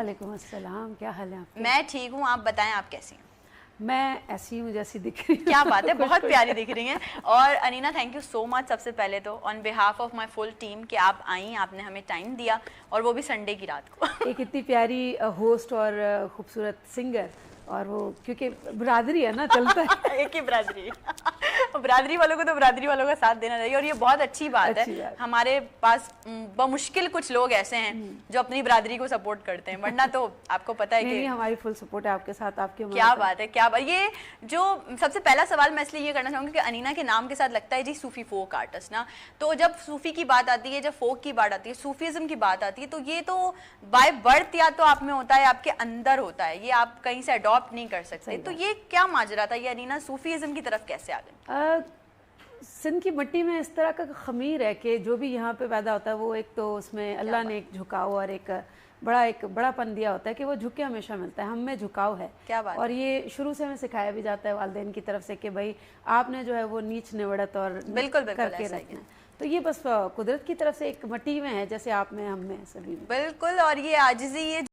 वालेकुम अस्सलाम, क्या हाल है आपके? मैं ठीक हूँ, आप बताएं आप कैसी हैं? मैं ऐसी हूँ जैसी दिख रही हूँ। क्या बात है, बहुत प्यारी दिख रही हैं। और अनीना, थैंक यू सो मच सबसे पहले तो on behalf of my full team कि आप आई, आपने हमें टाइम दिया और वो भी संडे की रात को। एक इतनी प्यारी होस्ट और खूबसूरत सिंगर, और वो क्योंकि बिरादरी है ना, चलता है। एक ही बिरादरी। बिरादरी वालों को तो बिरादरी वालों का साथ देना चाहिए और ये बहुत अच्छी बात है। हमारे पास बमुश्किल कुछ लोग ऐसे हैं जो अपनी बिरादरी को सपोर्ट करते हैं, वरना तो आपको पता है कि हमारी फुल सपोर्ट है आपके साथ, आपके क्या बात है, क्या बात। ये जो सबसे पहला सवाल मैं इसलिए ये करना चाहूँगी कि अनीना के नाम के साथ लगता है जी सूफी फोक आर्टिस्ट ना, तो जब सूफी की बात आती है, जब फोक की बात आती है, सूफीज्म की बात आती है, तो ये तो बाय बर्थ या तो आप में होता है, आपके अंदर होता है, ये आप कहीं से अडॉप्ट नहीं कर सकते। तो ये क्या माजरा था, ये अनीना सूफीज्म की तरफ कैसे आ गई? सिंध की मिट्टी में इस तरह का खमीर है कि जो भी यहाँ पे पैदा होता है वो एक तो उसमें अल्लाह ने एक झुकाव और एक बड़ापन दिया होता है कि वो झुके हमेशा मिलता है। हम में झुकाव है, क्या बात और ये शुरू से हमें सिखाया भी जाता है वालिदैन की तरफ से कि भाई आपने जो है वो नीच निवड़त और बिल्कुल करके रखना है। तो ये बस कुदरत की तरफ से एक मिट्टी में है, जैसे आप में, हम में, सभी में। बिल्कुल। और ये आजिज़ी, ये